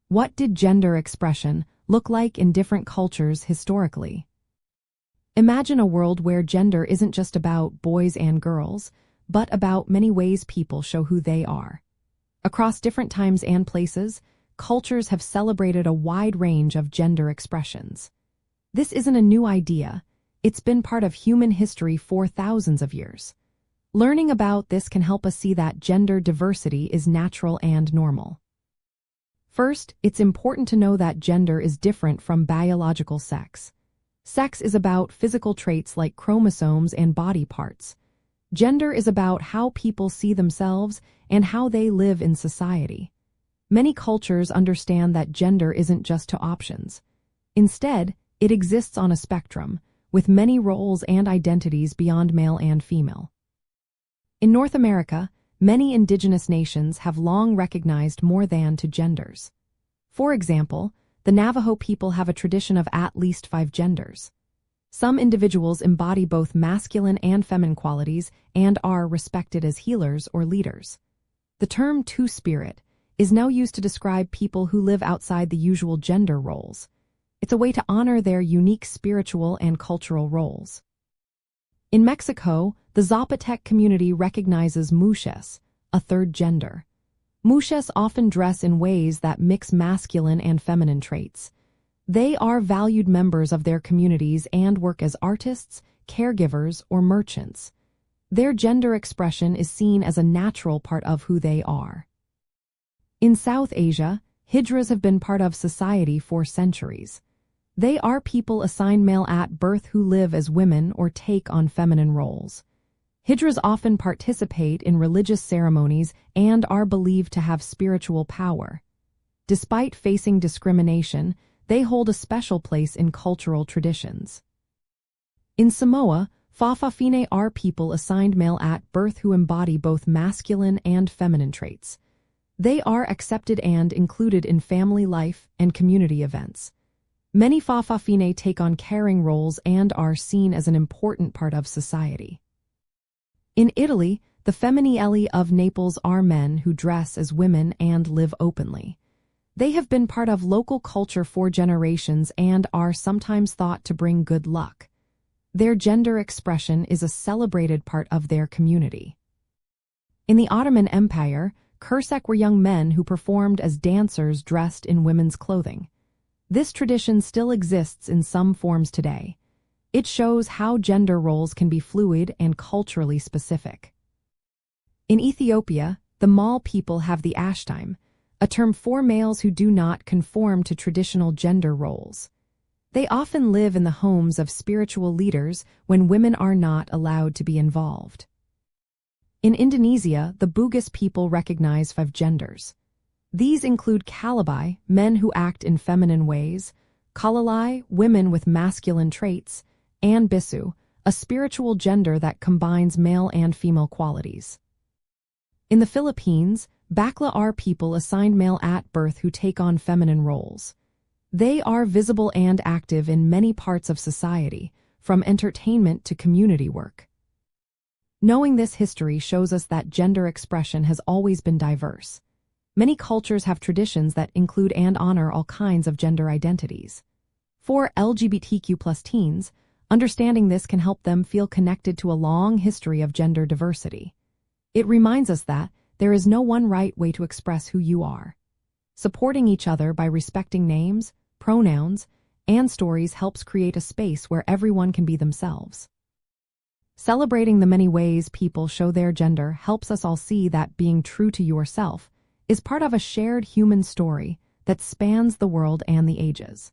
What did gender expression look like in different cultures historically? Imagine a world where gender isn't just about boys and girls, but about many ways people show who they are. Across different times and places, cultures have celebrated a wide range of gender expressions. This isn't a new idea. It's been part of human history for thousands of years. Learning about this can help us see that gender diversity is natural and normal. First, it's important to know that gender is different from biological sex. Sex is about physical traits like chromosomes and body parts. Gender is about how people see themselves and how they live in society. Many cultures understand that gender isn't just two options. Instead, it exists on a spectrum, with many roles and identities beyond male and female. In North America, many indigenous nations have long recognized more than two genders. For example, the Navajo people have a tradition of at least 5 genders. Some individuals embody both masculine and feminine qualities and are respected as healers or leaders. The term two-spirit is now used to describe people who live outside the usual gender roles. It's a way to honor their unique spiritual and cultural roles. In Mexico, the Zapotec community recognizes muxes, a third gender. Muxes often dress in ways that mix masculine and feminine traits. They are valued members of their communities and work as artists, caregivers, or merchants. Their gender expression is seen as a natural part of who they are. In South Asia, hijras have been part of society for centuries. They are people assigned male at birth who live as women or take on feminine roles. Hijras often participate in religious ceremonies and are believed to have spiritual power. Despite facing discrimination, they hold a special place in cultural traditions. In Samoa, Fafafine are people assigned male at birth who embody both masculine and feminine traits. They are accepted and included in family life and community events. Many Fafafine take on caring roles and are seen as an important part of society. In Italy, the Femminielli of Naples are men who dress as women and live openly. They have been part of local culture for generations and are sometimes thought to bring good luck. Their gender expression is a celebrated part of their community. In the Ottoman Empire, Köçek were young men who performed as dancers dressed in women's clothing. This tradition still exists in some forms today. It shows how gender roles can be fluid and culturally specific. In Ethiopia, the Mal people have the Ashtime, a term for males who do not conform to traditional gender roles. They often live in the homes of spiritual leaders when women are not allowed to be involved. In Indonesia, the Bugis people recognize 5 genders. These include Calabai, men who act in feminine ways, Calalai, women with masculine traits, and Bissu, a spiritual gender that combines male and female qualities. In the Philippines, bakla are people assigned male at birth who take on feminine roles. They are visible and active in many parts of society, from entertainment to community work. Knowing this history shows us that gender expression has always been diverse. Many cultures have traditions that include and honor all kinds of gender identities. For LGBTQ+ teens, understanding this can help them feel connected to a long history of gender diversity. It reminds us that there is no one right way to express who you are. Supporting each other by respecting names, pronouns, and stories helps create a space where everyone can be themselves. Celebrating the many ways people show their gender helps us all see that being true to yourself is part of a shared human story that spans the world and the ages.